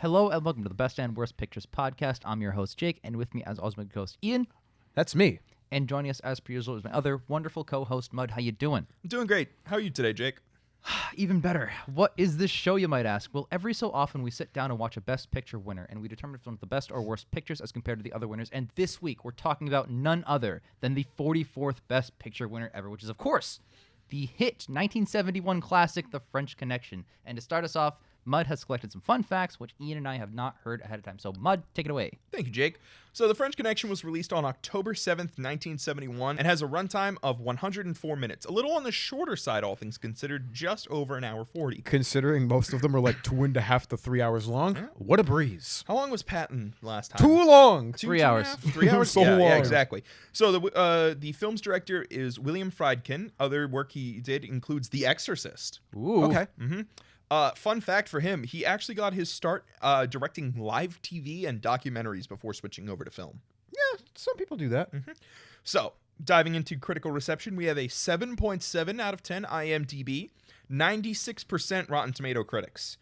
Hello and welcome to the Best and Worst Pictures podcast. I'm your host, Jake, and with me, as always, my co-host, Ian. That's me. And joining us, as per usual, is my other wonderful co-host, Mud. How you doing? I'm doing great. How are you today, Jake? Even better. What is this show, you might ask? Well, every so often we sit down and watch a Best Picture winner, and we determine if it's one of the best or worst pictures as compared to the other winners. And this week, we're talking about none other than the 44th Best Picture winner ever, which is, of course, the hit 1971 classic, The French Connection. And to start us off, Mud has collected some fun facts, which Ian and I have not heard ahead of time. So, Mud, take it away. Thank you, Jake. So, The French Connection was released on October 7th, 1971, and has a runtime of 104 minutes. A little on the shorter side, all things considered, just over an hour 40. Considering most of them are like 2.5 to 3 hours long, what a breeze. How long was Patton last time? Too long. 3 hours. 3 hours? So yeah, long. yeah, exactly. So, the film's director is William Friedkin. Other work he did includes The Exorcist. Ooh. Okay. Fun fact for him, he actually got his start directing live TV and documentaries before switching over to film. Yeah, some people do that. So, diving into critical reception, we have a 7.7 out of 10 IMDb, 96% Rotten Tomato critics,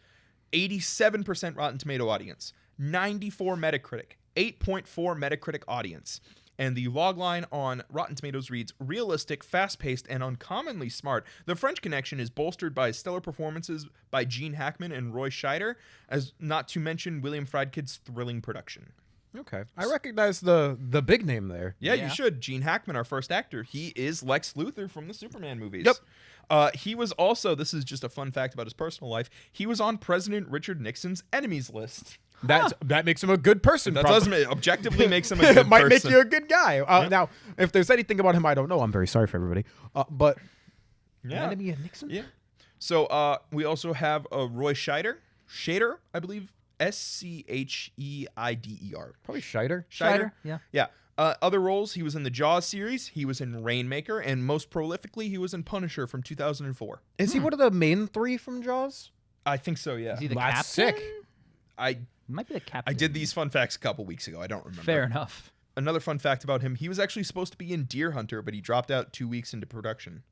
87% Rotten Tomato audience, 94 Metacritic, 8.4 Metacritic audience. And the logline on Rotten Tomatoes reads, realistic, fast-paced, and uncommonly smart. The French Connection is bolstered by stellar performances by Gene Hackman and Roy Scheider, as not to mention William Friedkin's thrilling production. Okay. I recognize the big name there. Yeah, Yeah. you should. Gene Hackman, our first actor. He is Lex Luthor from the Superman movies. Yep. He was also, this is just a fun fact about his personal life, he was on President Richard Nixon's enemies list. That makes him a good person. That probably. objectively makes him a good It might person. make you a good guy. Now, if there's anything about him I don't know, I'm very sorry for everybody. But Yeah. enemy of Nixon? Yeah. So we also have Roy Scheider, I believe, Scheider. Probably Scheider. Scheider, yeah. Yeah. Other roles, he was in the Jaws series, he was in Rainmaker, and most prolifically, he was in Punisher from 2004. Is he one of the main three from Jaws? I think so, yeah. Is he the That's captain? sick. I Might be the captain. did these fun facts a couple weeks ago. I don't remember. Fair enough. Another fun fact about him, he was actually supposed to be in Deer Hunter, but he dropped out 2 weeks into production.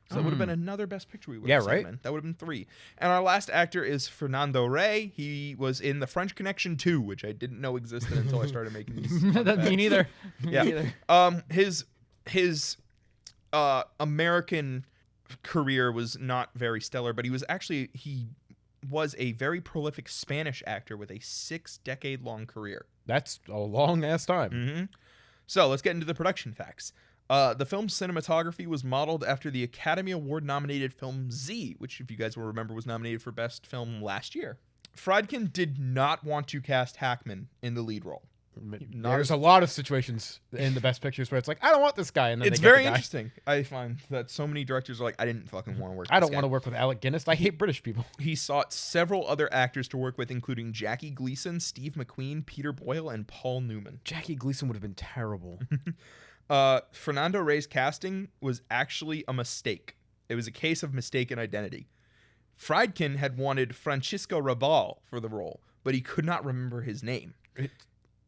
So that would have been another Best Picture we would have Yeah, right. seen, man. That would have been 3. And our last actor is Fernando Rey. He was in The French Connection 2, which I didn't know existed until I started making these fun Me facts. neither. Yeah. Me neither. His American career was not very stellar, but he was a very prolific Spanish actor with a 6-decade-long career. That's a long-ass time. Mm-hmm. So let's get into the production facts. The film's cinematography was modeled after the Academy Award-nominated film Z, which, if you guys will remember, was nominated for Best Film last year. Friedkin did not want to cast Hackman in the lead role. There's a lot of situations in the Best Pictures where it's like, I don't want this guy. And then It's they get very the guy. interesting. I find that so many directors are like, I didn't fucking want to work with I this don't guy. want to work with Alec Guinness. I hate British people. He sought several other actors to work with, including Jackie Gleason, Steve McQueen, Peter Boyle, and Paul Newman. Jackie Gleason would have been terrible. Fernando Rey's casting was actually a mistake. It was a case of mistaken identity. Friedkin had wanted Francisco Rabal for the role, but he could not remember his name.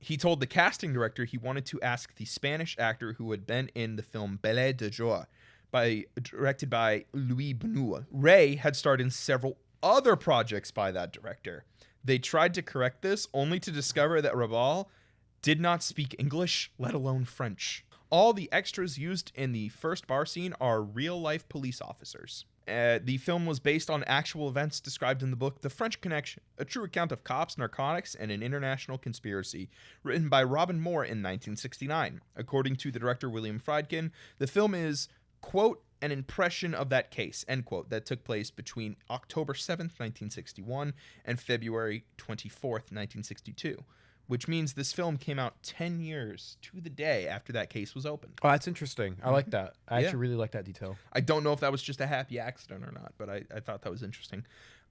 He told the casting director he wanted to ask the Spanish actor who had been in the film Belle de Joie, directed by Louis Buñuel. Rey had starred in several other projects by that director. They tried to correct this, only to discover that Rabal did not speak English, let alone French. All the extras used in the first bar scene are real-life police officers. The film was based on actual events described in the book The French Connection, a true account of cops, narcotics, and an international conspiracy, written by Robin Moore in 1969. According to the director William Friedkin, the film is, quote, an impression of that case, end quote, that took place between October 7th, 1961 and February 24th, 1962. Which means this film came out 10 years to the day after that case was opened. Oh, that's interesting. I like that. I Yeah. actually really like that detail. I don't know if that was just a happy accident or not, but I thought that was interesting.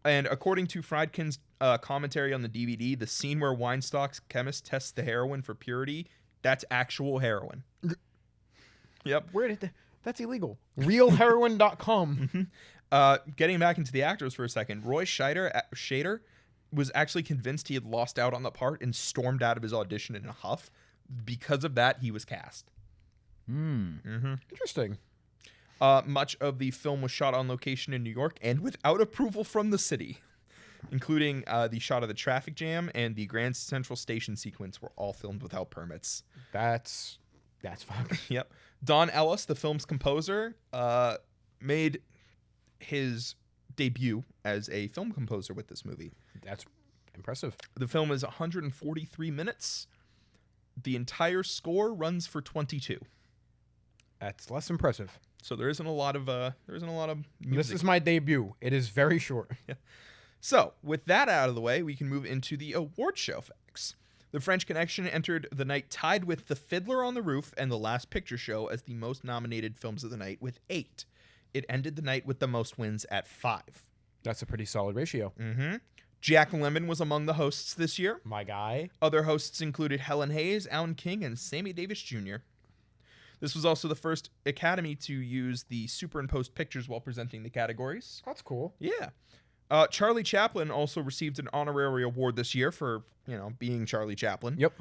And according to Friedkin's commentary on the DVD, the scene where Weinstock's chemist tests the heroin for purity, that's actual heroin. Yep. That's illegal. Realheroin.com. Getting back into the actors for a second, Roy Scheider was actually convinced he had lost out on the part and stormed out of his audition in a huff. Because of that, he was cast. Interesting. Much of the film was shot on location in New York and without approval from the city. including the shot of the traffic jam and the Grand Central Station sequence were all filmed without permits. That's fun. Yep. Don Ellis, the film's composer, made his debut as a film composer with this movie. That's impressive. The film is 143 minutes. The entire score runs for 22. That's less impressive. So there isn't a lot of music. This is my debut. It is very short. Yeah. So, with that out of the way, we can move into the award show facts. The French Connection entered the night tied with The Fiddler on the Roof and The Last Picture Show as the most nominated films of the night with 8. It ended the night with the most wins at 5. That's a pretty solid ratio. Mm-hmm. Jack Lemmon was among the hosts this year. My guy. Other hosts included Helen Hayes, Alan King, and Sammy Davis Jr. This was also the first Academy to use the superimposed pictures while presenting the categories. That's cool. Yeah. Charlie Chaplin also received an honorary award this year for, being Charlie Chaplin. Yep.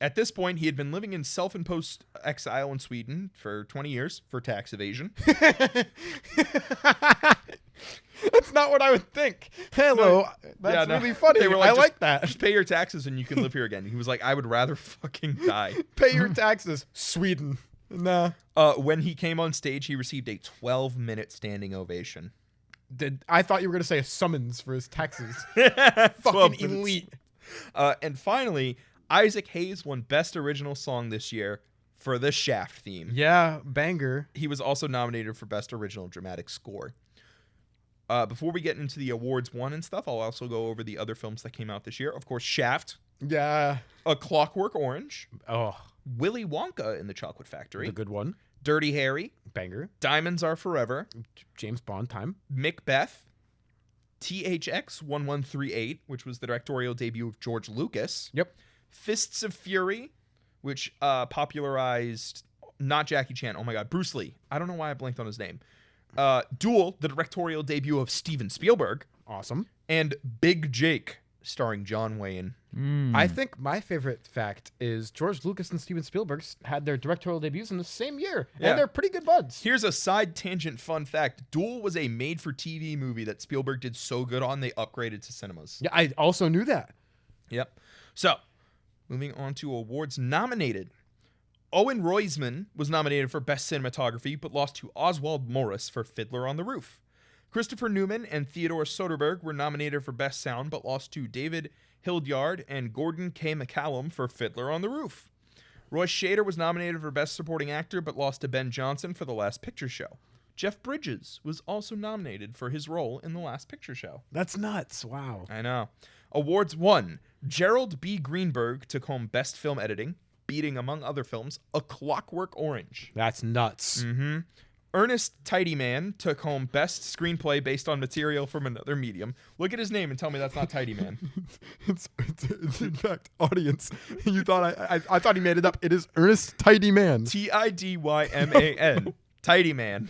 At this point, he had been living in self-imposed exile in Sweden for 20 years for tax evasion. That's not what I would think. Hello. That's really funny. They were I like Just that. pay your taxes and you can live here again. He was like, I would rather fucking die. Pay your taxes. Sweden. Nah. When he came on stage, he received a 12-minute standing ovation. I thought you were going to say a summons for his taxes. 12 Fucking minutes. elite. And finally, Isaac Hayes won Best Original Song this year for the Shaft theme. Yeah, banger. He was also nominated for Best Original Dramatic Score. Before we get into the awards won and stuff, I'll also go over the other films that came out this year. Of course, Shaft, Yeah. A Clockwork Orange, Oh, Willy Wonka in the Chocolate Factory, the good one. Dirty Harry, Banger. Diamonds Are Forever, James Bond time. Macbeth, THX 1138, which was the directorial debut of George Lucas, Yep. Fists of Fury, which popularized not Jackie Chan, oh my god, Bruce Lee. I don't know why I blanked on his name. Duel, the directorial debut of Steven Spielberg, Awesome. and Big Jake, starring John Wayne. I think my favorite fact is George Lucas and Steven Spielberg had their directorial debuts in the same year. Yeah. And they're pretty good buds. Here's a side tangent fun fact. Duel was a made-for-TV movie that Spielberg did so good on, they upgraded to cinemas. Yeah, I also knew that. Yep. So, moving on to awards nominated. Owen Roizman was nominated for Best Cinematography, but lost to Oswald Morris for Fiddler on the Roof. Christopher Newman and Theodore Soderbergh were nominated for Best Sound, but lost to David Hildyard and Gordon K. McCallum for Fiddler on the Roof. Roy Scheider was nominated for Best Supporting Actor, but lost to Ben Johnson for The Last Picture Show. Jeff Bridges was also nominated for his role in The Last Picture Show. That's nuts. Wow. I know. Awards won. Gerald B. Greenberg took home Best Film Editing, beating, among other films, A Clockwork Orange. That's nuts. Mm-hmm. Ernest Tidyman took home Best Screenplay based on material from another medium. Look at his name and tell me that's not Tidyman. It's in fact, audience. You thought I thought he made it up. It is Ernest Tidyman. Tidyman. Tidyman.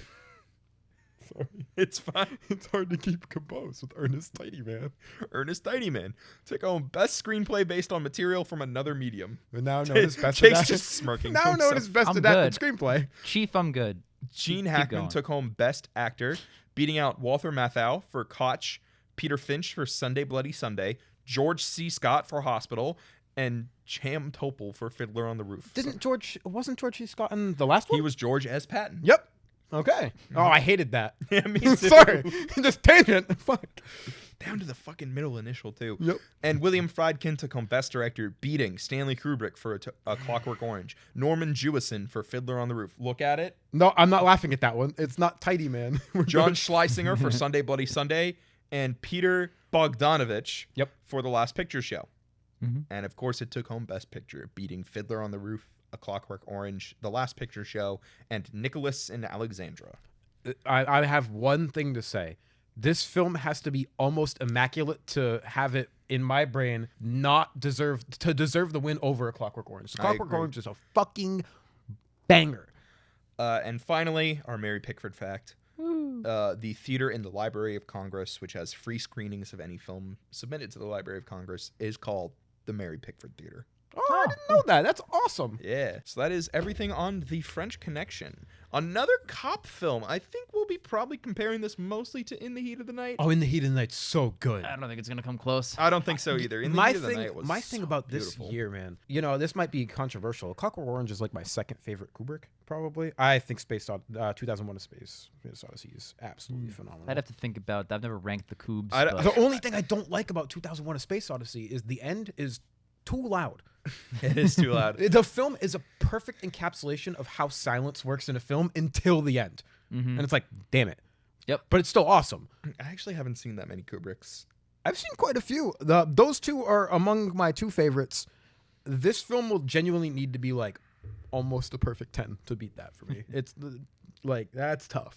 Sorry. It's fine. It's hard to keep composed with Ernest Tidyman. Ernest Tidyman took home Best Screenplay based on material from another medium. But now known as best Jake's adapted. just smirking. Now to known himself. as best I'm adapted good. screenplay. Chief, I'm good. Gene Keep Hackman going. took home Best Actor, beating out Walter Matthau for Koch, Peter Finch for Sunday Bloody Sunday, George C. Scott for Hospital, and Cham Topol for Fiddler on the Roof. Wasn't George C. Scott in the last one? He was George S. Patton. Yep. Okay. Oh, I hated that. Yeah, me too. Sorry. Just tangent. Fuck. Down to the fucking middle initial, too. Yep. And William Friedkin took home Best Director, beating Stanley Kubrick for a Clockwork Orange, Norman Jewison for Fiddler on the Roof. Look at it. No, I'm not laughing at that one. It's not Tidy Man. John Schlesinger for Sunday Bloody Sunday, and Peter Bogdanovich Yep. for The Last Picture Show. Mhm. And of course, it took home Best Picture, beating Fiddler on the Roof, A Clockwork Orange, The Last Picture Show, and Nicholas and Alexandra. I have one thing to say. This film has to be almost immaculate to have it in my brain not deserve the win over A Clockwork Orange. I Clockwork agree. Orange is a fucking banger. And finally, our Mary Pickford fact. The theater in the Library of Congress, which has free screenings of any film submitted to the Library of Congress, is called the Mary Pickford Theater. Oh, I didn't know that. That's awesome. Yeah. So that is everything on The French Connection. Another cop film. I think we'll be probably comparing this mostly to In the Heat of the Night. Oh, In the Heat of the Night's so good. I don't think it's gonna come close. I don't think so either. In the my Heat of the thing, Night was my thing so about beautiful. this year, man. You know, this might be controversial. Clockwork Orange is like my second favorite Kubrick, probably. I think 2001: A Space Odyssey is absolutely phenomenal. I'd have to think about that. I've never ranked the Coobs. I- but- The only thing I don't like about 2001: A Space Odyssey is the end is too loud. It is too loud. The film is a perfect encapsulation of how silence works in a film until the end. And it's like, damn it. Yep. But it's still awesome. I actually haven't seen that many Kubricks. I've seen quite a few. Those two are among my two favorites. This film will genuinely need to be like almost a perfect 10 to beat that for me. It's like, that's tough.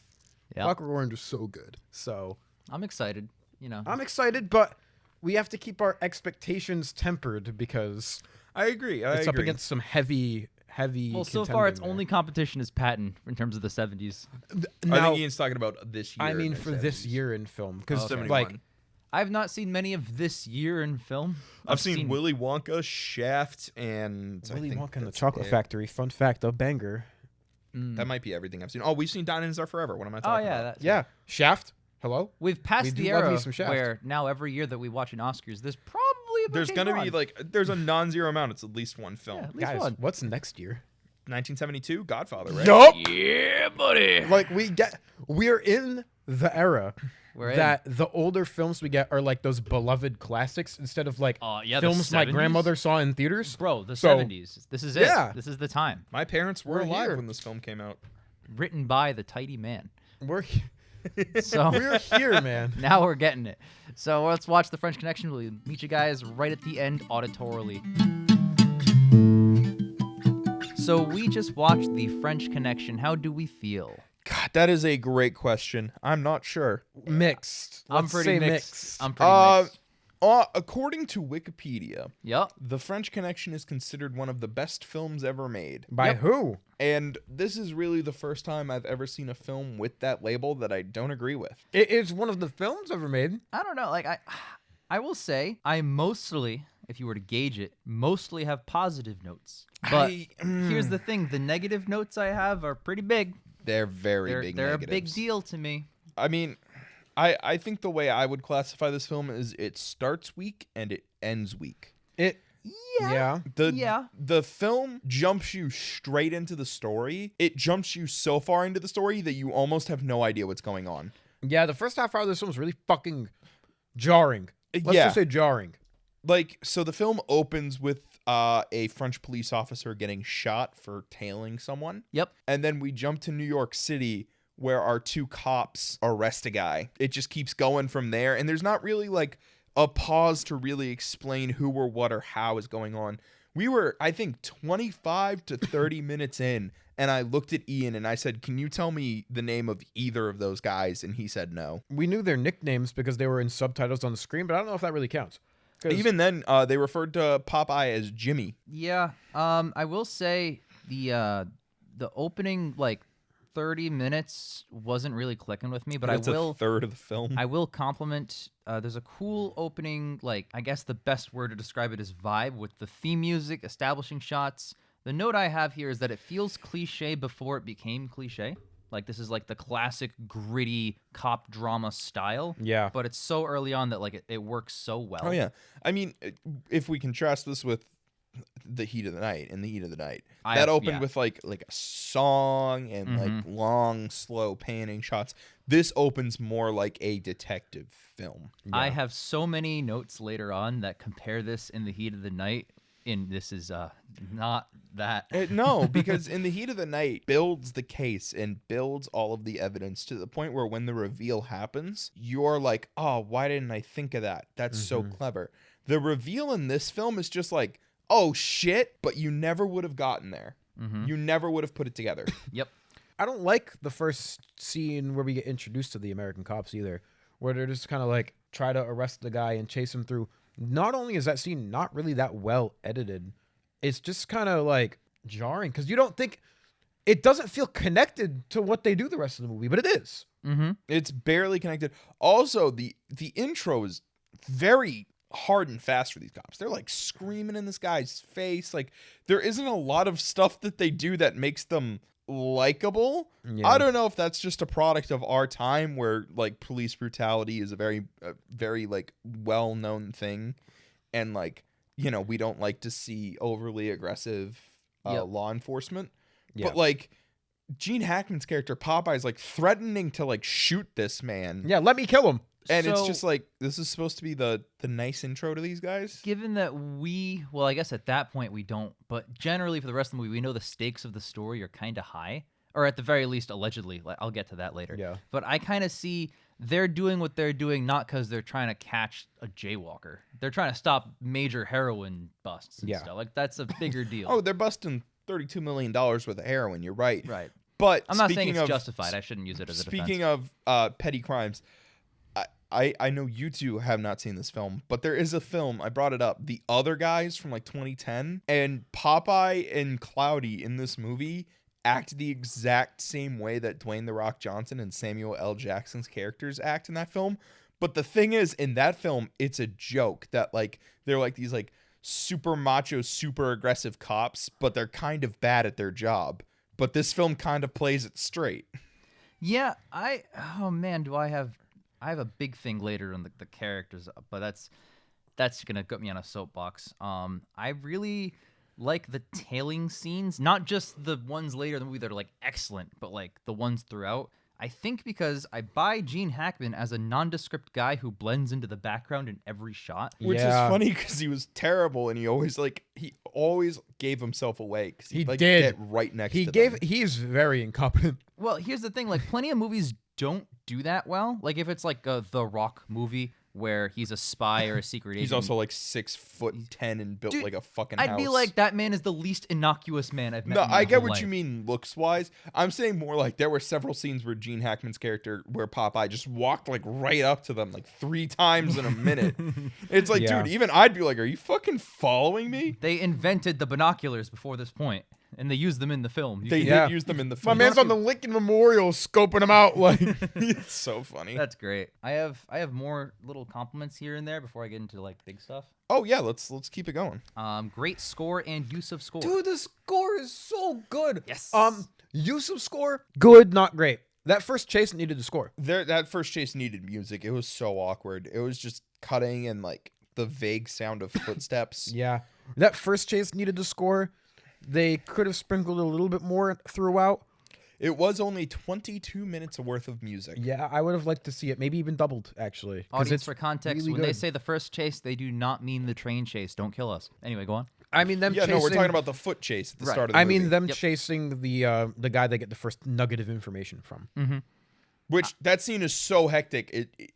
Yep. Clockwork Orange is so good. So I'm excited. You know. I'm excited, but we have to keep our expectations tempered because I agree. it's up against some heavy. Well, so far its contending there. only competition is Patton in terms of the 70s. I Now, think Ian's talking about this year. I mean, in the for this 70s. year in film, because 71. like I've not seen many of this year in film. I've seen Willy Wonka, Shaft, and I Willy think Wonka and the that's Chocolate it. Factory. Fun fact, a banger. That might be everything I've seen. Oh, we've seen Dinosaurs Are Forever. What am I Oh talking yeah, about? that's Yeah, Shaft. Hello. We've passed We the do love me era some Shaft. where now every year that we watch an Oscars, there's probably a There's Bouquet gonna be Noir. like there's a non-zero amount. It's at least one film. Yeah, at least Guys, one. what's next year? 1972, Godfather, right? Nope. Yeah, buddy. Like we're in the era We're in. that the older films we get are like those beloved classics instead of like Yeah, the films my 70s? grandmother saw in theaters. Bro, the So- 70s. This is it. Yeah. This is the time. My parents were We're alive here. when this film came out. Written by the Tidy Man. We're So we're here, man. now we're getting it. So let's watch The French Connection. We'll meet you guys right at the end auditorily. So we just watched The French Connection. How do we feel? God, that is a great question. I'm not sure. Mixed. I'm Let's pretty say mixed. I'm pretty mixed. According to Wikipedia, Yep. The French Connection is considered one of the best films ever made. By Yep. who? And this is really the first time I've ever seen a film with that label that I don't agree with. It is one of the films ever made. I don't know. Like I will say I mostly, if you were to gauge it, mostly have positive notes. But here's the thing: the negative notes I have are pretty big. They're very They're big they're a big negatives. deal to me. I mean, I think the way I would classify this film is it starts weak and it ends weak. Yeah. The film jumps you straight into the story. It jumps you so far into the story that you almost have no idea what's going on. Yeah, the first half hour of this film was really fucking jarring. Let's Yeah. just say jarring. Like, so the film opens with a French police officer getting shot for tailing someone. Yep. And then we jump to New York City where our two cops arrest a guy. It just keeps going from there. And there's not really like a pause to really explain who or what or how is going on. We were, I think, 25 to 30 minutes in. And I looked at Ian and I said, "Can you tell me the name of either of those guys?" And he said no. We knew their nicknames because they were in subtitles on the screen, but I don't know if that really counts. 'Cause Even then, they referred to Popeye as Jimmy. Yeah. I will say the opening like 30 minutes wasn't really clicking with me, but That's I will a third of the film. I will compliment. There's a cool opening, like I guess the best word to describe it is vibe with the theme music, establishing shots. The note I have here is that it feels cliche before it became cliche. Like this is like the classic gritty cop drama style. Yeah. But it's so early on that like it works so well. Oh yeah, I mean, if we contrast this with the Heat of the Night, that opened with like a song and like long, slow panning shots. This opens more like a detective film. I have so many notes later on that compare this in the Heat of the Night. And this is not that. No, because in the Heat of the Night builds the case and builds all of the evidence to the point where when the reveal happens, you're like, "Oh, why didn't I think of that? That's so clever." The reveal in this film is just like, "Oh shit," but you never would have gotten there. You never would have put it together. Yep. I don't like the first scene where we get introduced to the American cops either, where they're just kind of like try to arrest the guy and chase him through. Not only is that scene not really that well edited, it's just kind of like jarring because you don't think it doesn't feel connected to what they do the rest of the movie, but it is. It's barely connected. Also, the intro is very hard and fast for these cops. They're like screaming in this guy's face. Like there isn't a lot of stuff that they do that makes them likable. Yeah. I don't know if that's just a product of our time where like police brutality is a very like well-known thing, and like, you know, we don't like to see overly aggressive law enforcement. Yeah. But like Gene Hackman's character Popeye is like threatening to like shoot this man. Yeah, let me kill him. And it's So- just like, this is supposed to be the nice intro to these guys. Given that well, I guess at that point we don't, but generally for the rest of the movie, we know the stakes of the story are kind of high, or at the very least, allegedly. Like, I'll get to that later. Yeah. But I kind of see they're doing what they're doing not because they're trying to catch a jaywalker. They're trying to stop major heroin busts and Yeah. stuff. Like, that's a bigger deal. Oh, they're busting $32 million worth of heroin. You're right. Right. But I'm not saying speaking it's of, justified. I shouldn't use it as a defense. Speaking of petty crimes, I know you two have not seen this film, but there is a film, I brought it up, The Other Guys from like 2010, and Popeye and Cloudy in this movie act the exact same way that Dwayne The Rock Johnson and Samuel L. Jackson's characters act in that film. But the thing is, in that film, it's a joke that like they're like these like super macho, super aggressive cops, but they're kind of bad at their job. But this film kind of plays it straight. Yeah, oh man, do I have a big thing later on the characters, but that's gonna get me on a soapbox. I really like the tailing scenes, not just the ones later in the movie that are like excellent, but like the ones throughout. I think because I buy Gene Hackman as a nondescript guy who blends into the background in every shot. Which Yeah. is funny because he was terrible, and he always gave himself away because He he'd like did. get right next to them. He's very incompetent. Well, here's the thing: like, plenty of movies don't do that well. Like, if it's like a The Rock movie where he's a spy or a secret agent. He's also like 6'10" and built Dude, like a fucking I'd house. be like, that man is the least innocuous man I've met. No, in my I get whole what life. you mean looks wise. I'm saying more like there were several scenes where Gene Hackman's character, where Popeye just walked like right up to them like 3 times in a minute. It's like, Yeah. dude, even I'd be like, are you fucking following me? They invented the binoculars before this point, and they used them in the film. You They can- Yeah. did use them in the My film. man's on the Lincoln Memorial scoping him out like It's so funny. That's great. I have more little compliments here and there before I get into like big stuff. Oh yeah, let's keep it going. Great score and use of score. Dude, the score is so good. Yes. Use of score, good, not great. That first chase needed the score. That first chase needed music. It was so awkward. It was just cutting and like the vague sound of footsteps. Yeah. That first chase needed the score. They could have sprinkled a little bit more throughout. It was only 22 minutes worth of music. Yeah, I would have liked to see it. Maybe even doubled, actually. 'cause Audience, it's for context, really when they good. say the first chase, they do not mean the train chase. Don't kill us. Anyway, go on. I mean, them Yeah, chasing... no, we're talking about the foot chase at the Right. start of the I movie. mean, them Yep. chasing the guy they get the first nugget of information from. Which that scene is so hectic. It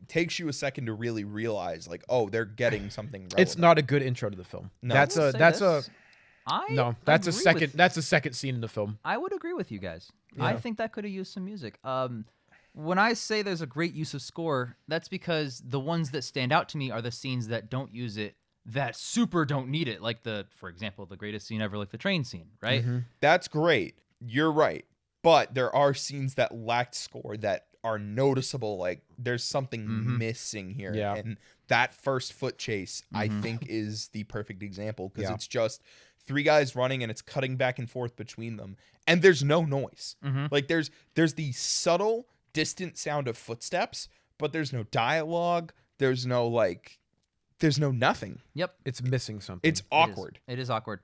takes you a second to really realize, like, oh, they're getting something relevant. It's not a good intro to the film. No. That's I will a say that's this. that's a agree second with- that's a second scene in the film. I would agree with you guys. I Yeah. think that could have used some music. When I say there's a great use of score, that's because the ones that stand out to me are the scenes that don't use it, that super don't need it. Like for example, the greatest scene ever, like the train scene, right? That's great. You're right. But there are scenes that lacked score that are noticeable. Like there's something missing here. Yeah. And that first foot chase, I think, is the perfect example because Yeah. it's just 3 guys running and it's cutting back and forth between them. And there's no noise. Like there's the subtle, distant sound of footsteps, but there's no dialogue. There's no nothing. Yep. It's missing something. It's awkward. It is awkward.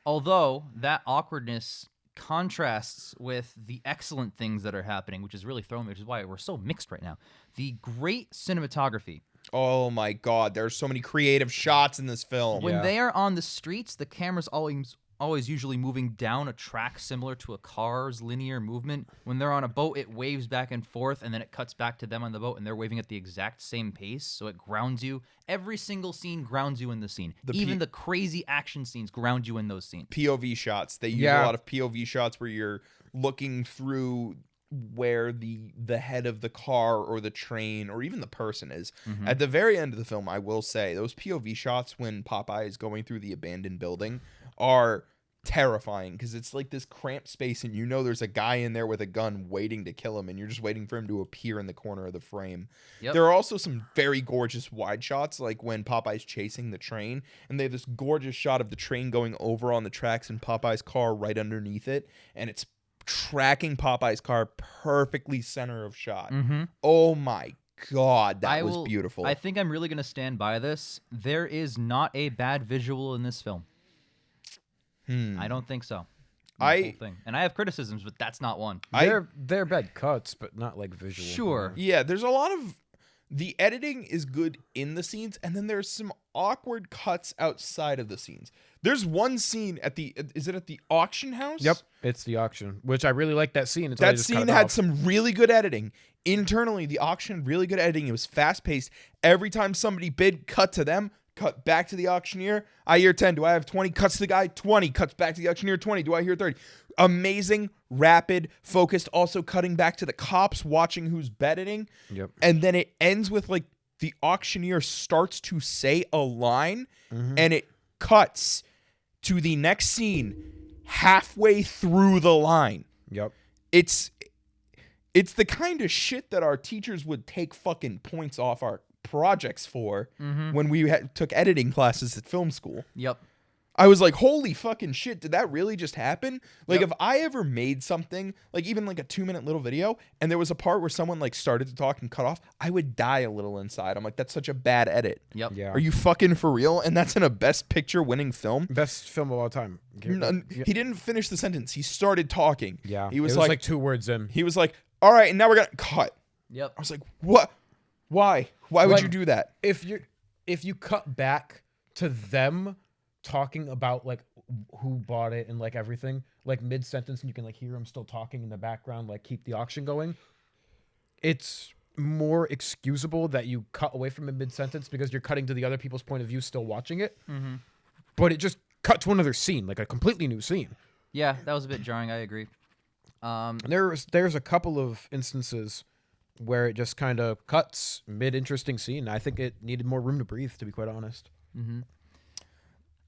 Although that awkwardness contrasts with the excellent things that are happening, which is really throwing me, which is why we're so mixed right now. The great cinematography. Oh my God, there's so many creative shots in this film. When Yeah. they are on the streets, the camera's always usually moving down a track similar to a car's linear movement. When they're on a boat, it waves back and forth, and then it cuts back to them on the boat, and they're waving at the exact same pace, so it grounds you. Every single scene grounds you in the scene. Even the crazy action scenes ground you in those scenes. POV shots. They use a lot of POV shots where you're looking through where the head of the car or the train or even the person is. At the very end of the film, I will say, those POV shots when Popeye is going through the abandoned building are terrifying because it's like this cramped space and you know there's a guy in there with a gun waiting to kill him and you're just waiting for him to appear in the corner of the frame. Yep. There are also some very gorgeous wide shots, like when Popeye's chasing the train and they have this gorgeous shot of the train going over on the tracks and Popeye's car right underneath it, and it's tracking Popeye's car perfectly center of shot. Oh my God, that was beautiful. I think I'm really going to stand by this. There is not a bad visual in this film. I don't think so. And I have criticisms, but that's not one. They're bad cuts, but not like visual. Sure. Yeah, there's a lot of the editing is good in the scenes, and then there's some awkward cuts outside of the scenes. There's one scene at the is it at the auction house? Yep, it's the auction, which I really like that scene. That scene had some really good editing. Internally, the auction, really good editing. It was fast paced. Every time somebody bid, cut to them. Cut back to the auctioneer. I hear 10. Do I have 20? Cuts to the guy. 20. Cuts back to the auctioneer. 20. Do I hear 30? Amazing, rapid, focused. Also cutting back to the cops watching who's betting. Yep. And then it ends with like the auctioneer starts to say a line and it cuts to the next scene halfway through the line. Yep. It's the kind of shit that our teachers would take fucking points off our projects for when we took editing classes at film school. Yep. I was like, holy fucking shit, did that really just happen? Like, if I ever made something, like even like a 2-minute little video, and there was a part where someone like started to talk and cut off, I would die a little inside. I'm like, that's such a bad edit. Yep. Yeah. Are you fucking for real? And that's in a Best Picture winning film? Best film of all time. He didn't finish the sentence. He started talking. Yeah. He was, it was like, like 2 words in. he was like, all right, and now we're going to cut. Yep. I was like, what? Why? Why would you do that? If you cut back to them talking about like who bought it and like everything, like mid sentence, and you can like hear them still talking in the background, like keep the auction going, it's more excusable that you cut away from a mid sentence because you're cutting to the other people's point of view still watching it. But it just cut to another scene, like a completely new scene. Yeah, that was a bit jarring. I agree. There's a couple of instances where it just kind of cuts mid interesting scene. I think it needed more room to breathe, to be quite honest.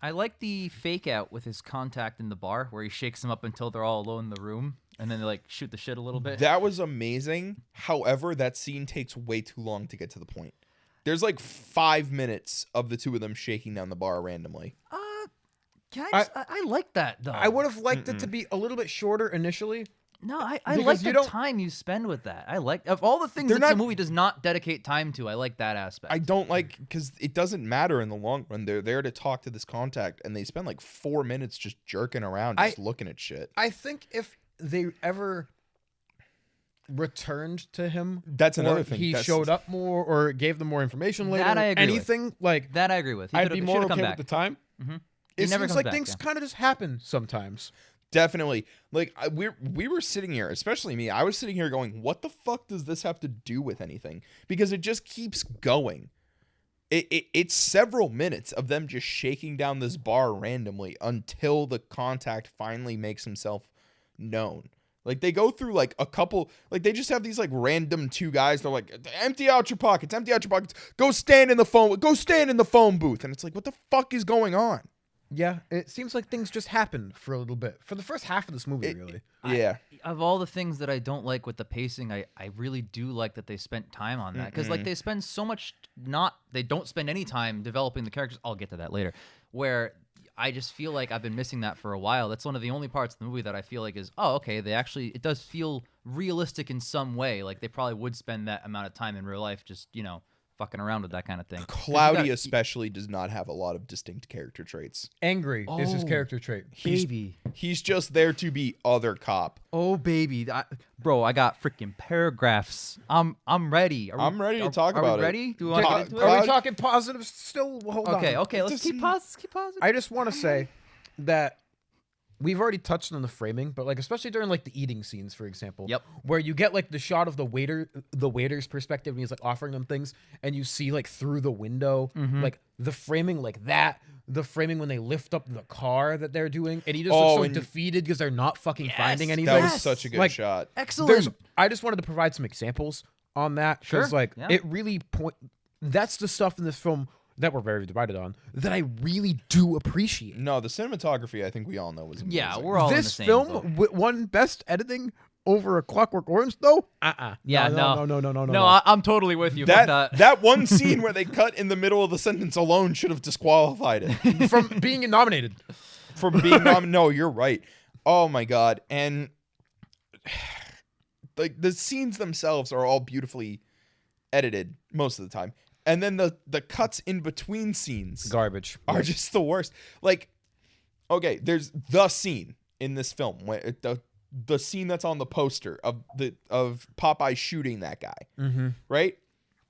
I like the fake out with his contact in the bar where he shakes them up until they're all alone in the room and then they like shoot the shit a little bit. That was amazing. However, that scene takes way too long to get to the point. There's like 5 minutes of the two of them shaking down the bar randomly. I like that though. I would have liked it to be a little bit shorter initially. No, I Because like you the don't- time you spend with that. I like of all the things They're that the not- movie does not dedicate time to. I like that aspect. I don't like, because it doesn't matter in the long run. They're there to talk to this contact, and they spend like 4 minutes just jerking around, just looking at shit. I think if they ever returned to him, That's another or thing. he showed up more or gave them more information later, That I agree with. anything like that I agree with. He I'd could've- be should more have come okay back. with the time. He It never seems comes like back, things yeah. kind of just happen sometimes. Definitely. Like, we were sitting here, especially me. I was sitting here going, what the fuck does this have to do with anything? Because it just keeps going. It's several minutes of them just shaking down this bar randomly until the contact finally makes himself known. Like, they go through like a couple, like they just have these like random 2 guys. They're like, empty out your pockets, go stand in the phone booth. And it's like, what the fuck is going on? Yeah, it seems like things just happen for a little bit for the first half of this movie, really. Yeah. Of all the things that I don't like with the pacing, I really do like that they spent time on that. Because like they spend so much they don't spend any time developing the characters. I'll get to that later. Where I just feel like I've been missing that for a while. That's one of the only parts of the movie that I feel like is, oh, okay, it does feel realistic in some way. Like they probably would spend that amount of time in real life just, fucking around with that kind of thing. Cloudy especially does not have a lot of distinct character traits. Angry is his Oh, character trait. Baby. He's just there to be other cop. Oh, baby. Bro, I got freaking paragraphs. I'm ready. I'm ready to talk are about we it. ready? Do we want to get into it? Are we talking positive still? Hold on. Okay, let's Just- keep pausing. I just want to say that we've already touched on the framing, but like especially during like the eating scenes, for example, Yep. where you get like the shot of the waiter's perspective, and he's like offering them things, and you see like through the window, like the framing like that, the framing when they lift up the car that they're doing, and he just looks so and- defeated because they're not fucking finding Yes, anything. That was Yes. such a good Like, shot. Excellent. I just wanted to provide some examples on that because Sure, like yeah. it really that's the stuff in this film that we're very divided on that I really do appreciate. No, the cinematography, I think we all know was amazing. Yeah, we're all in the This same film boat. won Best Editing over A Clockwork Orange, though. Yeah, no. No, I'm totally with you. That one scene where they cut in the middle of the sentence alone should have disqualified it From being nominated. from being No, you're right. Oh my god, and like the scenes themselves are all beautifully edited most of the time, and then the cuts in between scenes Garbage. are just the worst. Like, okay, there's the scene in this film where the scene that's on the poster of Popeye shooting that guy, right?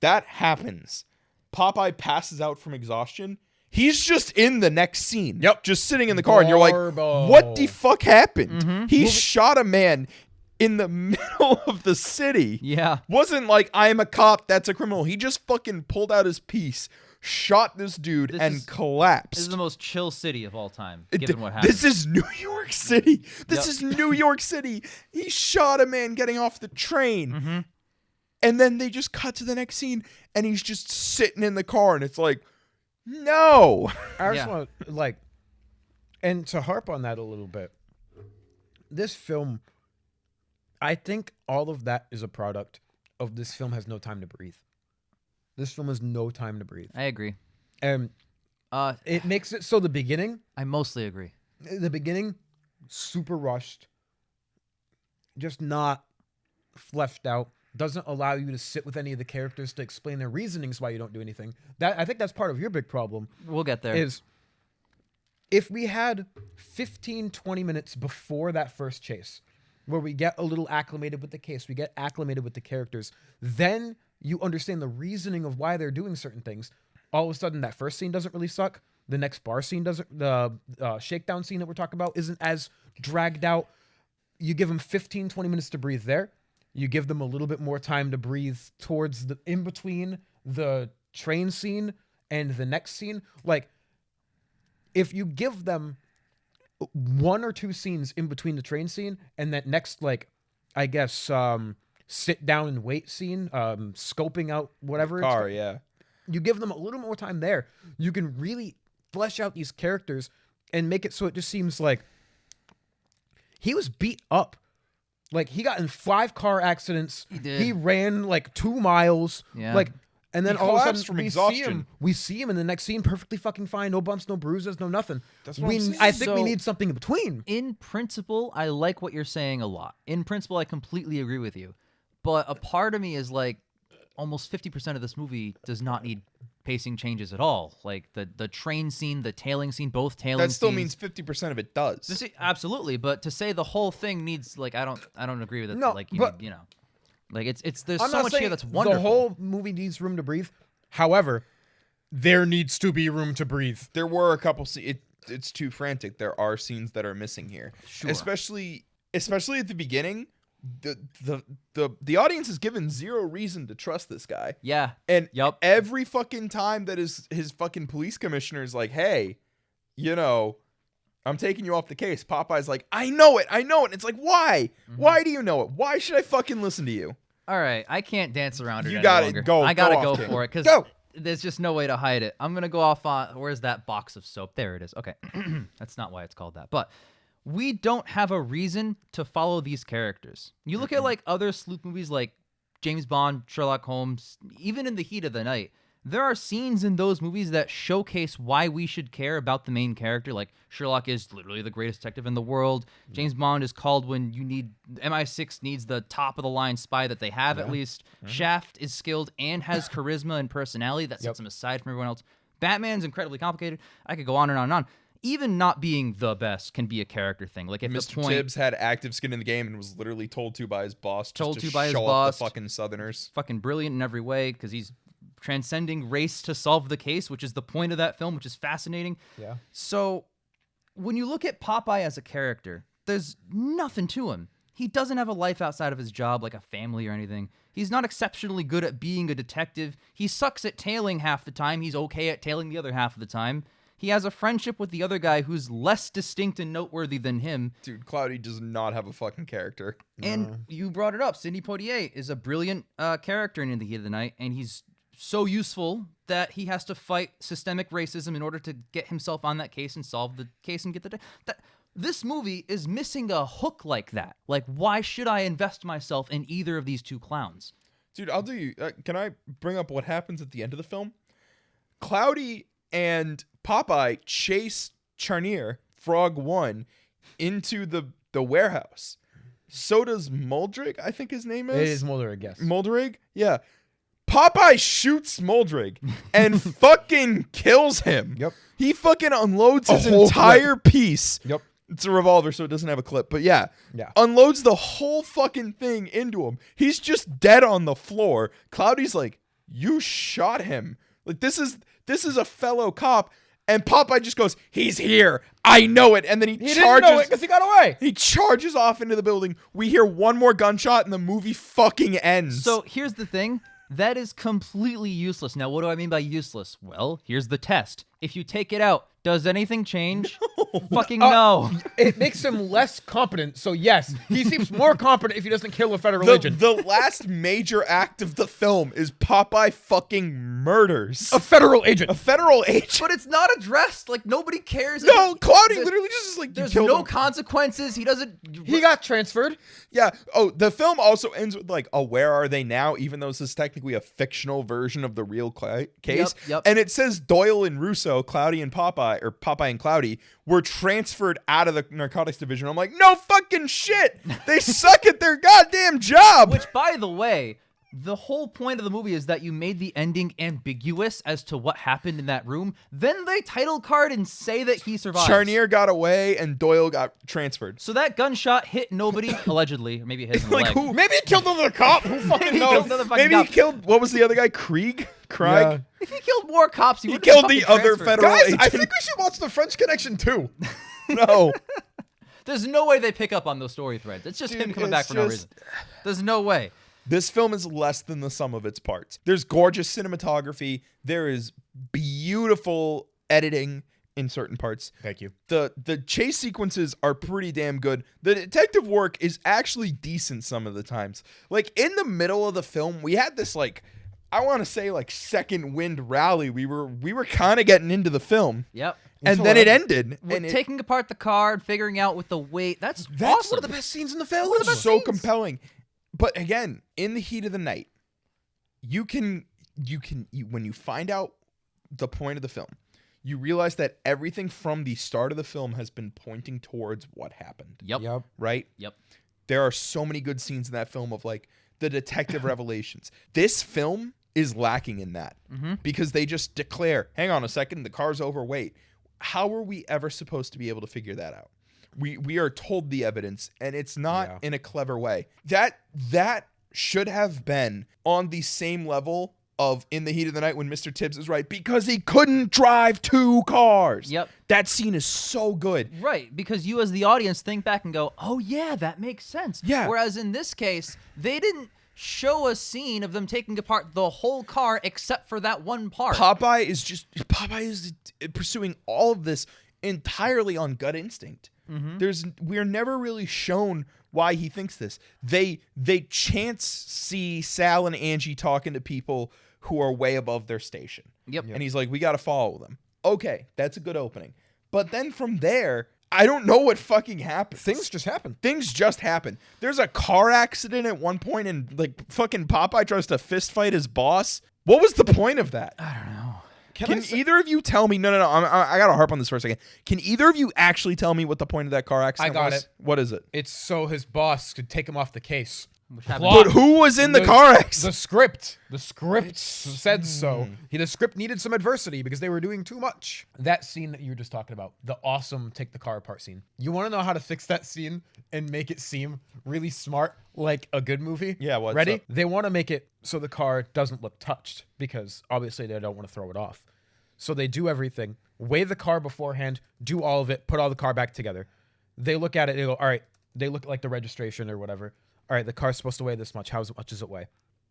That happens. Popeye passes out from exhaustion. He's just in the next scene. Yep. Just sitting in the car, and you're like, Garbo. what the fuck happened? He shot a man in the middle of the city. Yeah. Wasn't like, I'm a cop, that's a criminal. He just fucking pulled out his piece, shot this dude, and collapsed. This is the most chill city of all time, given what happened. This is New York City. This is New York City. He shot a man getting off the train. And then they just cut to the next scene, and he's just sitting in the car, and it's like, no. I just want to, like, and to harp on that a little bit, this film, I think all of that is a product of this film has no time to breathe. This film has no time to breathe. I agree. And it makes it so the beginning, I mostly agree. super rushed, just not fleshed out, doesn't allow you to sit with any of the characters to explain their reasonings why you don't do anything. I think that's part of your big problem. We'll get there. Is if we had 15, 20 minutes before that first chase, where we get a little acclimated with the case, we get acclimated with the characters, then you understand the reasoning of why they're doing certain things. All of a sudden, that first scene doesn't really suck. The next bar scene doesn't. The shakedown scene that we're talking about isn't as dragged out. You give them 15, 20 minutes to breathe there. You give them a little bit more time to breathe towards the in between the train scene and the next scene. Like, if you give them one or two scenes in between the train scene and that next, like, I guess, sit down and wait scene, scoping out whatever Car, yeah. You give them a little more time there, you can really flesh out these characters and make it so it just seems like he was beat up. Like, he got in 5 car accidents. He did. He ran like 2 miles. Yeah. Like, and then He all of a collapsed sudden from we exhaustion. see him in the next scene perfectly fucking fine, no bumps, no bruises, no nothing. That's what I'm saying. I think we So- need something in between. In principle, I like what you're saying a lot. In principle, I completely agree with you. But a part of me is like, almost 50% of this movie does not need pacing changes at all. Like the train scene, the tailing scene, both tailing That still scenes. means 50% of it does. Absolutely, but to say the whole thing needs, like, I don't agree with it. No, like, but- you know, like it's there's I'm so not much saying here that's wonderful. the whole movie needs room to breathe. However, there needs to be room to breathe. There were a couple it's too frantic. There are scenes that are missing here. Sure. Especially at the beginning. The audience is given zero reason to trust this guy. Yeah. And Yup. every fucking time that his fucking police commissioner is like, hey, you know, I'm taking you off the case. Popeye's like, I know it. And it's like, why? Why do you know it? Why should I fucking listen to you? All right, I can't dance around it You any gotta longer. go- I gotta go go off, King. for it because Go. there's just no way to hide it. I'm gonna go off on where's that box of soap? There it is. Okay, that's not why it's called that, but we don't have a reason to follow these characters. You look at like other sleuth movies like James Bond, Sherlock Holmes, even in the heat of the night. There are scenes in those movies that showcase why we should care about the main character. Like Sherlock is literally the greatest detective in the world. James Bond is called when you need MI6 needs the top of the line spy that they have at least. Shaft is skilled and has charisma and personality that sets him aside from everyone else. Batman's incredibly complicated. I could go on and on and on. Even not being the best can be a character thing. Like if Mr. the point Tibbs had active skin in the game and was literally told to by his boss. Told just to by his show boss. up the fucking Southerners. fucking brilliant in every way because he's transcending race to solve the case, which is the point of that film, which is fascinating. Yeah. So when you look at Popeye as a character, there's nothing to him. He doesn't have a life outside of his job, like a family or anything. He's not exceptionally good at being a detective. He sucks at tailing half the time. He's okay at tailing the other half of the time. He has a friendship with the other guy who's less distinct and noteworthy than him. Dude, Cloudy does not have a fucking character. And you brought it up. Sidney Poitier is a brilliant character in the heat of the night, and he's so useful that he has to fight systemic racism in order to get himself on that case and solve the case and get the... This movie is missing a hook like that. Like, why should I invest myself in either of these two clowns? Dude, I'll do you. Can I bring up what happens at the end of the film? Cloudy and Popeye chase Charnier, Frog 1, into the warehouse. So does Moldrig, I think his name is. It is Mulder, I guess. Moldrig? Yeah. Popeye shoots Moldrig and fucking kills him. Yep. He fucking unloads A his whole entire piece. Yep. It's a revolver, so it doesn't have a clip. But yeah. Unloads the whole fucking thing into him. He's just dead on the floor. Cloudy's like, you shot him. Like, this is a fellow cop. And Popeye just goes, he's here. I know it. And then he charges. Didn't know it because he got away. He charges off into the building. We hear one more gunshot and the movie fucking ends. So here's the thing. That is completely useless. Now, what do I mean by useless? Well, here's the test. If you take it out, does anything change? Fucking no. It makes him less competent. So yes, he seems more competent if he doesn't kill a federal the, agent. the last major act of the film is Popeye fucking murders A federal agent. a federal agent. But it's not addressed. Like, nobody cares. No, Cloudy literally just is like, you There's killed no him. consequences. He doesn't... He got transferred. Yeah. Oh, the film also ends with like, oh, where are they now? Even though this is technically a fictional version of the real case. Yep. And it says Doyle and Russo, Cloudy and Popeye, or Popeye and Cloudy, were transferred out of the narcotics division. I'm like, no fucking shit. They suck at their goddamn job. Which, by the way, the whole point of the movie is that you made the ending ambiguous as to what happened in that room. Then they title card and say that he survived. Charnier got away and Doyle got transferred. So that gunshot hit nobody, allegedly, or maybe it hit him in the Like leg. who? Maybe he killed another cop. Who fucking Maybe he knows? killed another fucking Maybe he cop. killed, what was the other guy? Craig? Yeah. If he killed more cops, he He would killed the other federal Guys, agent. I think we should watch The French Connection too. No. There's no way they pick up on those story threads. It's just Dude, him coming it's back for no just- reason. There's no way. This film is less than the sum of its parts. There's gorgeous cinematography. There is beautiful editing in certain parts. Thank you. The chase sequences are pretty damn good. The detective work is actually decent some of the times. Like, in the middle of the film, we had this, like, I want to say, like, second wind rally. We were kind of getting into the film. Yep. And then it ended. And Taking apart the card, figuring out with the weight. That's That's awesome. one of the best scenes in the film. it's so compelling. But again, in the heat of the night, you when you find out the point of the film, you realize that everything from the start of the film has been pointing towards what happened. Yep. Right? Yep. There are so many good scenes in that film of like the detective revelations. This film is lacking in that because they just declare, hang on a second, the car's overweight. How are we ever supposed to be able to figure that out? We are told the evidence, and it's not in a clever way. That should have been on the same level of In the Heat of the Night when Mr. Tibbs is right because he couldn't drive two cars. Yep. That scene is so good. Right, because you as the audience think back and go, oh yeah, that makes sense. Yeah. Whereas in this case, they didn't show a scene of them taking apart the whole car except for that one part. Popeye is pursuing all of this entirely on gut instinct. We're never really shown why he thinks this. They chance see Sal and Angie talking to people who are way above their station. Yep. And he's like, we got to follow them. Okay, that's a good opening. But then from there, I don't know what fucking happens. Things just happen. Things just happen. There's a car accident at one point and like fucking Popeye tries to fist fight his boss. What was the point of that? I don't know. Can either of you tell me? No. I gotta harp on this for a second. Can either of you actually tell me what the point of that car accident I got was? it. What is it? It's so his boss could take him off the case. Which happened. Plot. But who was in the car accident? The script said so. The script needed some adversity because they were doing too much. That scene that you were just talking about, the awesome take the car apart scene. You want to know how to fix that scene and make it seem really smart, like a good movie? Yeah, what's ready? up? They want to make it so the car doesn't look touched because obviously they don't want to throw it off. So they do everything, weigh the car beforehand, do all of it, put all the car back together. They look at it, they go, all right, they look like the registration or whatever. All right, the car's supposed to weigh this much. How much does it weigh?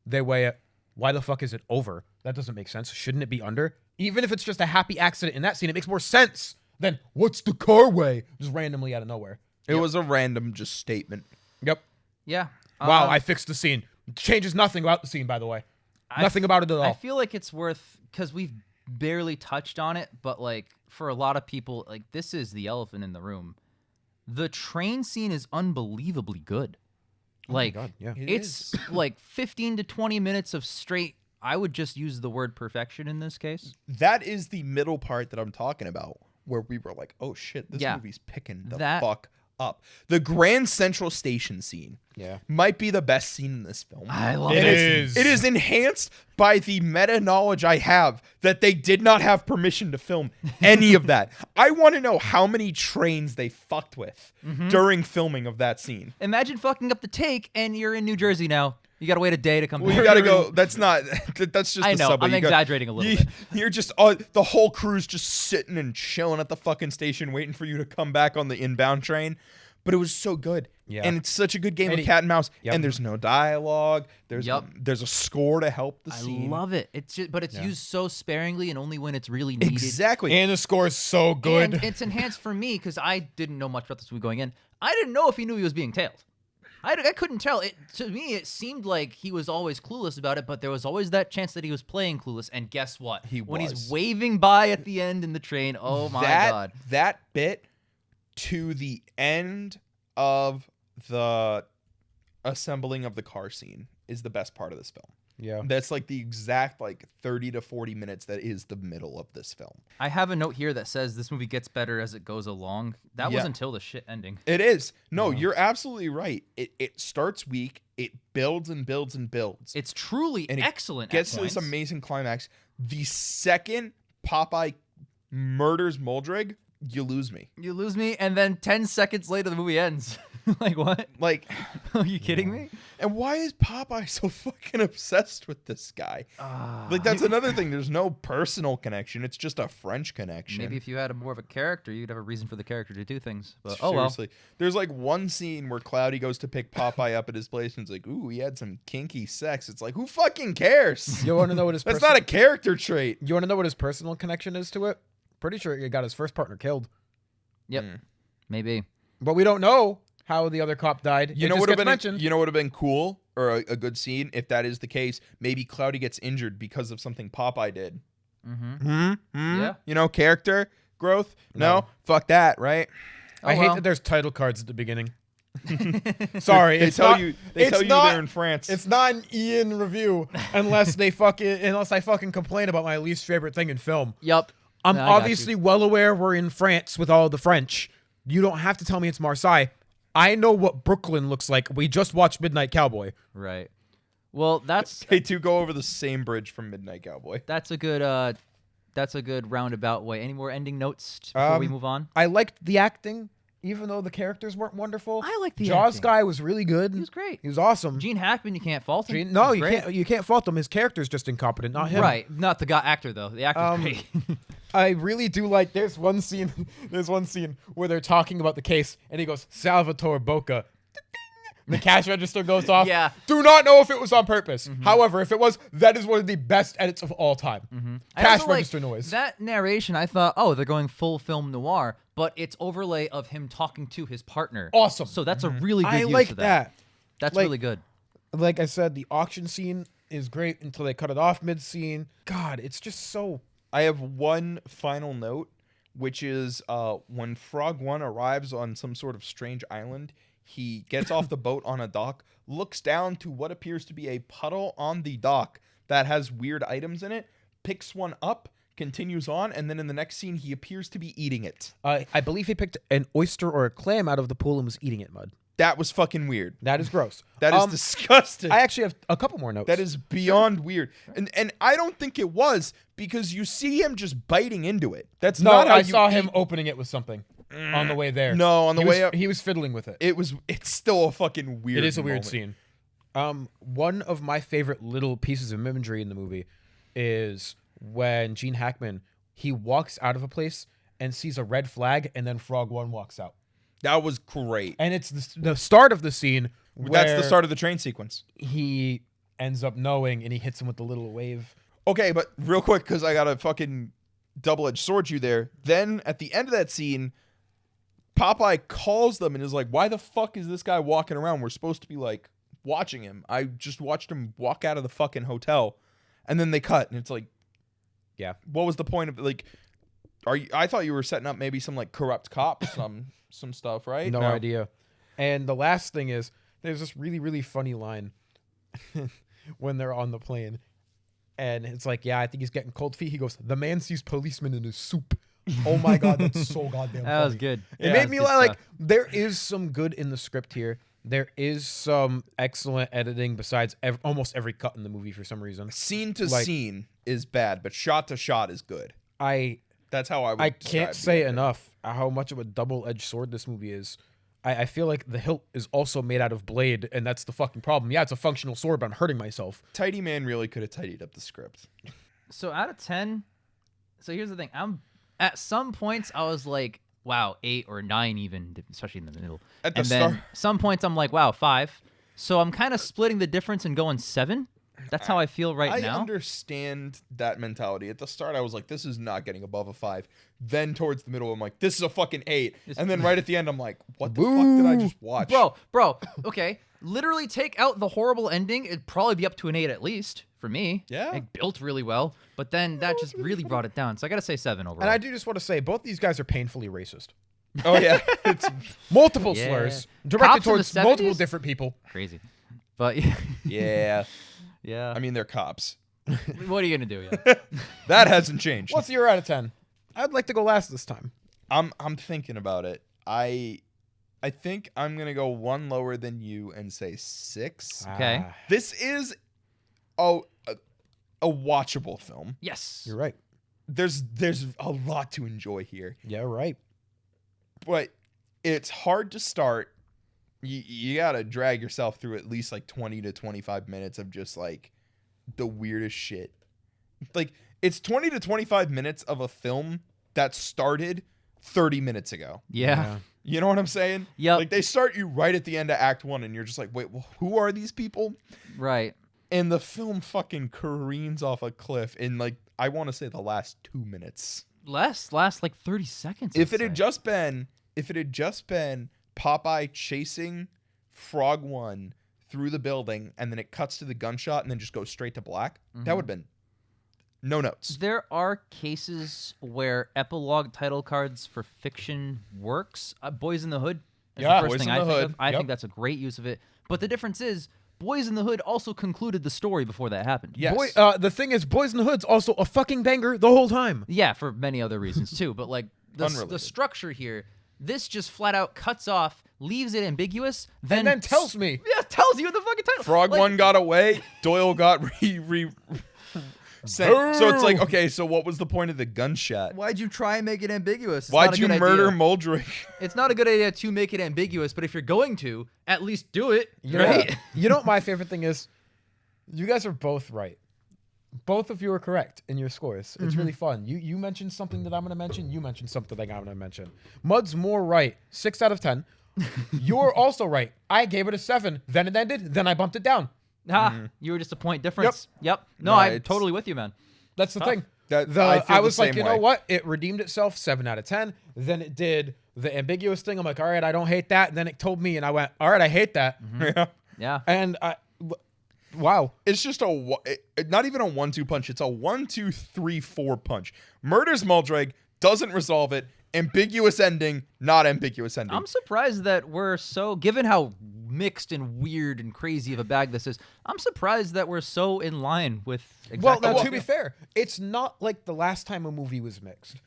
They weigh it. Why the fuck is it over? That doesn't make sense. Shouldn't it be under? Even if it's just a happy accident in that scene, it makes more sense than what's the car weigh? Just randomly out of nowhere. It was a random just statement. Yep. Yeah. Wow, I fixed the scene. Changes nothing about the scene, by the way. Nothing about it at all. I feel like it's worth, because we've barely touched on it, but like for a lot of people, like this is the elephant in the room. The train scene is unbelievably good. Like God, yeah. it's like 15 to 20 minutes of straight. I would just use the word perfection in this case. That is the middle part that I'm talking about, where we were like, oh shit, this Yeah. movie's picking the That- fuck up. The Grand Central Station scene might be the best scene in this film. I love It it. is. It is enhanced by the meta knowledge I have that they did not have permission to film any of that. I want to know how many trains they fucked with during filming of that scene. Imagine fucking up the take and you're in New Jersey now. You gotta wait a day to come Well, back. you gotta go. That's not. That's just. I the know. subway. I'm You got- exaggerating a little you- bit. You're just. The whole crew's just sitting and chilling at the fucking station, waiting for you to come back on the inbound train. But it was so good. Yeah. And it's such a good game And of cat and mouse. Yep. And there's no dialogue. There's there's a score to help the I scene. love it. It's just, but it's used so sparingly and only when it's really needed. Exactly. And the score is so good. And it's enhanced for me because I didn't know much about this movie going in. I didn't know if he knew he was being tailed. I couldn't tell. To me, it seemed like he was always clueless about it, but there was always that chance that he was playing clueless. And guess what? When was. he's waving by at the end in the train, oh my God. That bit to the end of the assembling of the car scene is the best part of this film. Yeah. That's like the exact 30 to 40 minutes that is the middle of this film. I have a note here that says this movie gets better as it goes along. That was Yeah. until the shit ending. It is. No, you're absolutely right. It starts weak, it builds and builds and builds. It's truly And it excellent. Gets at to this points. amazing climax. The second Popeye murders Moldrig, you lose me. You lose me, and then 10 seconds later, the movie ends. Like, what? Like, Are you kidding me? and why is Popeye so fucking obsessed with this guy? Like, that's another thing. There's no personal connection. It's just a French connection. Maybe if you had more of a character, you'd have a reason for the character to do things. But oh well. Seriously. There's one scene where Cloudy goes to pick Popeye up at his place and it's like, ooh, he had some kinky sex. It's like, who fucking cares? You want to know what his That's not a character trait. You want to know what his personal connection is to it? Pretty sure he got his first partner killed, Yep. Maybe. but we don't know how the other cop died. You It know just what would gets have mentioned. been? You know what would have been cool or a good scene if that is the case? Maybe Cloudy gets injured because of something Popeye did. Mm-hmm. Yeah. You know, character growth. No, No. fuck that, right? I Oh, hate well. that there's title cards at the beginning. Sorry, They it's tell not, you. They it's tell you not, they're in France. It's not an Ian review unless I fucking complain about my least favorite thing in film. Yup. I'm No, I got obviously well aware we're in France with all the French. You don't have to tell me it's Marseille. I know what Brooklyn looks like. We just watched Midnight Cowboy. Right. Well, that's They do go over the same bridge from Midnight Cowboy. that's a good roundabout way. Any more ending notes before we move on? I liked the acting, even though the characters weren't wonderful. I like the Jaws acting. guy was really good. He was great. He was awesome. Gene Hackman, you can't fault him. No, He's you great. can't. You can't fault him. His character's just incompetent, not him. Right. Not the actor though. The actor's great. I really do like. There's one scene. There's one scene where they're talking about the case, and he goes Salvatore Boca. The cash register goes off. Yeah. Do not know if it was on purpose. However, if it was, that is one of the best edits of all time. I Cash also register noise. That narration, I thought, oh, they're going full film noir, but it's overlay of him talking to his partner. Awesome. So that's a really good I use like of that. That's Like- really good. Like I said, the auction scene is great until they cut it off mid scene. God, it's just so. I have one final note, which is when Frog One arrives on some sort of strange island, he gets off the boat on a dock, looks down to what appears to be a puddle on the dock that has weird items in it, picks one up, continues on, and then in the next scene, he appears to be eating it. I believe he picked an oyster or a clam out of the pool and was eating it, Mud. That was fucking weird. That is gross. That is disgusting. I actually have a couple more notes. That is beyond weird. And I don't think it was because you see him just biting into it. That's no. not how I you saw eat. him opening it with something on the way there. No, on the He way was- up. he was fiddling with it. It's still a fucking weird It is a weird moment. scene. One of my favorite little pieces of imagery in the movie is when Gene Hackman, he walks out of a place and sees a red flag, and then Frog One walks out. That was great. And it's the start of the scene. That's the where start of the train sequence. He ends up knowing, and he hits him with the little wave. Okay, but real quick, because I got to fucking double-edged sword you there. Then at the end of that scene, Popeye calls them and is like, why the fuck is this guy walking around? We're supposed to be like watching him. I just watched him walk out of the fucking hotel. and then they cut, and it's like, Yeah. what was the point of like? I thought you were setting up maybe some like corrupt cop, some stuff, right? No idea. And the last thing is, there's this really, really funny line when they're on the plane. And it's like, yeah, I think he's getting cold feet. He goes, the man sees policemen in his soup. Oh my God, that's so goddamn funny. That was good. It made me like, there is some good in the script here. There is some excellent editing besides almost every cut in the movie for some reason. Scene to Like- scene is bad, but shot to shot is good. That's how I would. I describe can't the say editing. enough how much of a double-edged sword this movie is. I feel like the hilt is also made out of blade, and that's the fucking problem. Yeah, it's a functional sword, but I'm hurting myself. Tidy Man really could have tidied up the script. So out of 10, so here's the thing. At some points I was like, wow, 8 or 9 even, especially in the middle. At the And then start- some points I'm like, wow, 5. So I'm kind of splitting the difference and going 7. That's how I feel right I now. understand that mentality. At the start, I was like, this is not getting above a 5. Then towards the middle, I'm like, this is a fucking 8. And then right at the end, I'm like, what the fuck did I just watch? Bro, okay. Literally take out the horrible ending, it'd probably be up to an 8 at least for me. Yeah. It built really well, but then that just really brought it down. So I got to say 7 overall. And I do just want to say, both these guys are painfully racist. Oh, yeah. It's Multiple Yeah. slurs Cops directed in the towards multiple 70s? different people. Crazy. But yeah. yeah. I mean, they're cops. What are you going to do? Yeah. That hasn't changed. What's your out of 10? I'd like to go last this time. I'm thinking about it. I think I'm gonna go one lower than you and say 6. Okay. Ah, This is a watchable film. Yes. you're right. There's a lot to enjoy here, Yeah, right. but it's hard to start. You gotta drag yourself through at least like 20 to 25 minutes of just like the weirdest shit. Like it's 20 to 25 minutes of a film that started 30 minutes ago. Yeah. You know what I'm saying? Yep. Like they start you right at the end of Act 1 and you're just like, wait, well, who are these people? Right. And the film fucking careens off a cliff in like, I want to say the last 2 minutes. Last like 30 seconds. If I'd it had just been Popeye chasing Frog 1 through the building and then it cuts to the gunshot and then just goes straight to black, that would have been no notes. There are cases where epilogue title cards for fiction works. Boys in the Hood is Yeah, the first Boys thing in I the think Hood. of. I Yep. think that's a great use of it. But the difference is, Boys in the Hood also concluded the story before that happened. Yes. The thing is, Boys in the Hood's also a fucking banger the whole time. Yeah, for many other reasons too. But like the Unrelated. structure here, this just flat out cuts off, leaves it ambiguous, And then tells me. Yeah, tells you the fucking title. Frog Like, 1 got away. Doyle got sent. So it's like, okay, so what was the point of the gunshot? Why'd you try and make it ambiguous? It's Why'd not a you good murder idea. Muldrick? It's not a good idea to make it ambiguous, but if you're going to, at least do it, You know, right? you know what my favorite thing is? You guys are both right. Both of you are correct in your scores. It's really fun. You mentioned something that I'm going to mention. You mentioned something that I'm going to mention. Mud's more right. 6 out of 10. You're also right. I gave it a 7. Then it ended. Then I bumped it down. You were just a point difference. Yep. No, No, I'm it's- totally with you, man. That's the thing. I feel I the was like, same you know way. what? It redeemed itself. 7 out of 10. Then it did the ambiguous thing. I'm like, all right, I don't hate that. Then it told me, and I went, all right, I hate that. Yeah. Yeah. And wow. It's just not even a 1-2 punch. It's a 1-2-3-4 punch. Murders Muldrick, doesn't resolve it. Ambiguous ending, not ambiguous ending. I'm surprised that we're so, given how mixed and weird and crazy of a bag this is, I'm surprised that we're so in line with exactly Well, now, what to be fair, it's not like the last time a movie was mixed.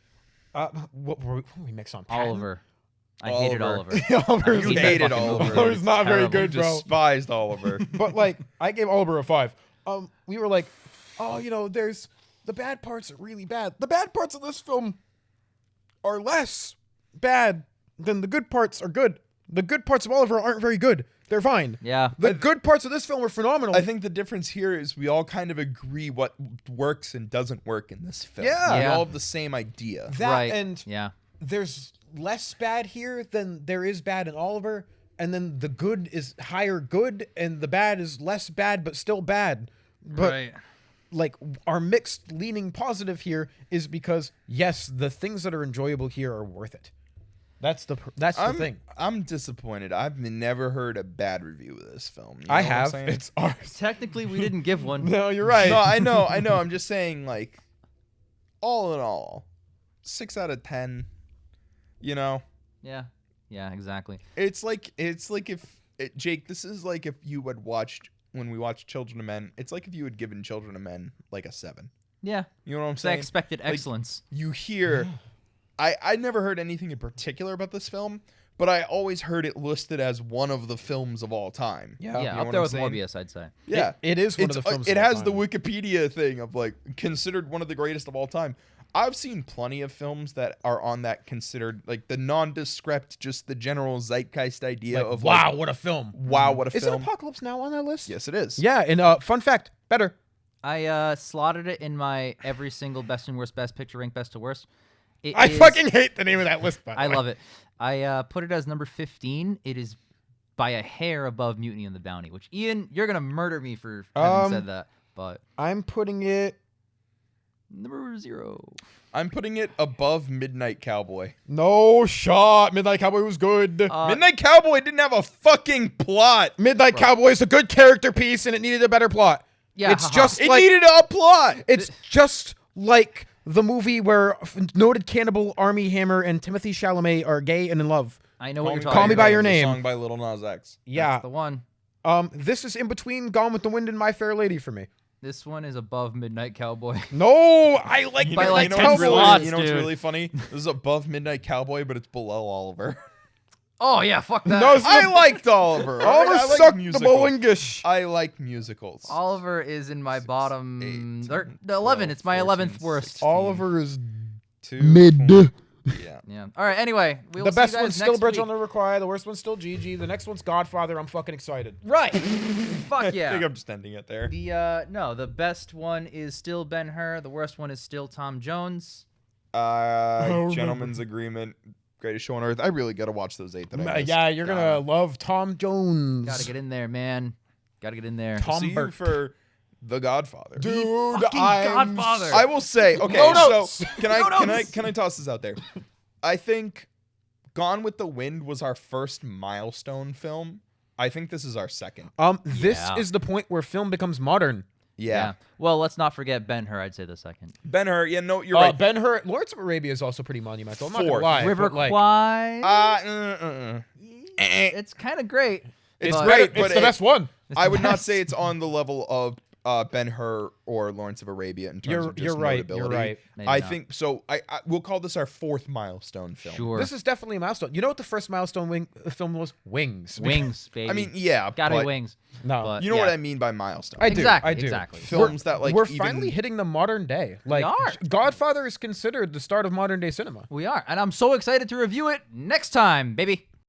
What were we mixed on? Patton? Oliver. I hated Oliver. Oliver. Oliver's You hate hated that fucking Oliver. movie. Oliver's not very Terrible. good, bro. Despised Oliver. But like, I gave Oliver a 5. We were like, oh, you know, there's the bad parts are really bad. The bad parts of this film are less bad than the good parts are good. The good parts of Oliver aren't very good. They're fine. Yeah. The good parts of this film are phenomenal. I think the difference here is we all kind of agree what works and doesn't work in this film. Yeah. We Yeah. all have the same idea. that Right. and Yeah. there's less bad here than there is bad in Oliver, and then the good is higher good, and the bad is less bad but still bad. But like our mixed leaning positive here is because yes, the things that are enjoyable here are worth it. That's the thing. I'm disappointed. I've never heard a bad review of this film. You know I what I'm have. saying? It's ours. Technically, we didn't give one. No, you're right. No, I know. I'm just saying, like, all in all, 6 out of 10. You know, Yeah, exactly. it's like if Jake, this is like if you had watched when we watched Children of Men. It's like if you had given Children of Men like a 7. Yeah, You know what I'm because I saying? expected excellence. You hear, I never heard anything in particular about this film, but I always heard it listed as one of the films of all time. Yeah. Yeah, know up what there I'm with saying? Morbius, I'd say. Yeah, It is one It's, of the films. It of all has the time. Wikipedia thing of like considered one of the greatest of all time. I've seen plenty of films that are on that considered like the nondescript, just the general zeitgeist idea Like, of wow, like, what a film. wow, what a Is it film. Apocalypse Now on that list? Yes, it is. Yeah, and fun fact, better. I slotted it in my every single best and worst, best picture, rank best to worst. It I is- fucking hate the name of that list, by the I way. love it. I put it as number 15. It is by a hair above Mutiny on the Bounty, which Ian, you're gonna murder me for having said that, but I'm putting it... number 0. I'm putting it above Midnight Cowboy. No shot. Midnight Cowboy was good. Midnight Cowboy didn't have a fucking plot. Midnight Cowboy is a good character piece, and it needed a better plot. Yeah, It's haha. just It like... needed a plot. It's just like the movie where noted cannibal Armie Hammer and Timothy Chalamet are gay and in love. I know what you're Call talking Me about. by Your The Name. Song by Lil Nas X. Yeah. That's the one. This is in between Gone with the Wind and My Fair Lady for me. This one is above Midnight Cowboy. No, I like By like you 10 know what's really, slots, you know what's dude. really funny? This is above Midnight Cowboy, but it's below Oliver. Oh yeah, fuck that. No, I liked Oliver. Oliver I like sucked the musicals. Bolingish. I like musicals. Oliver is in my bottom 8, or, 11. It's my 14, 11th worst. 16. Oliver is 2, mid. 4. Yeah. Yeah. All right. Anyway, we'll The see best you guys one's still next Bridge week. on the Require. The worst one's still GG. The next one's Godfather. I'm fucking excited. Right. Fuck I yeah. think I'm just ending it there. The no, the best one is still Ben-Hur. The worst one is still Tom Jones. Gentleman's Agreement, greatest show on earth. I really gotta watch those 8 that I missed. Yeah, you're gonna love Tom Jones. Gotta get in there, man. Gotta get in there. Tom See you Burke. for The Godfather. Dude, fucking I'm Godfather. I will say, okay, No so notes. can No I notes. can I toss this out there? I think Gone with the Wind was our first milestone film. I think this is our second. This Yeah. is the point where film becomes modern. Yeah. Well, let's not forget Ben-Hur. I'd say the second. Ben-Hur, yeah, no, you're right. Ben-Hur, Lawrence of Arabia is also pretty monumental. I'm not gonna Fourth. lie. River but, like, Kwai. Eh. It's kind of great. It's but- great, it's but the best one. It's I the would not best. say it's on the level of Ben-Hur or Lawrence of Arabia in terms of just You're right. You're notability. right. Maybe I not. think so. I we'll call this our 4th milestone film. Sure. This is definitely a milestone. You know what the first milestone film was? Wings. Wings, baby. I mean, yeah, gotta but be wings. No. But you know yeah. what I mean by milestone. I do. Exactly, I do. exactly. Films that like we're even, finally hitting the modern day. Like are. Godfather is considered the start of modern day cinema. We are, and I'm so excited to review it next time, baby.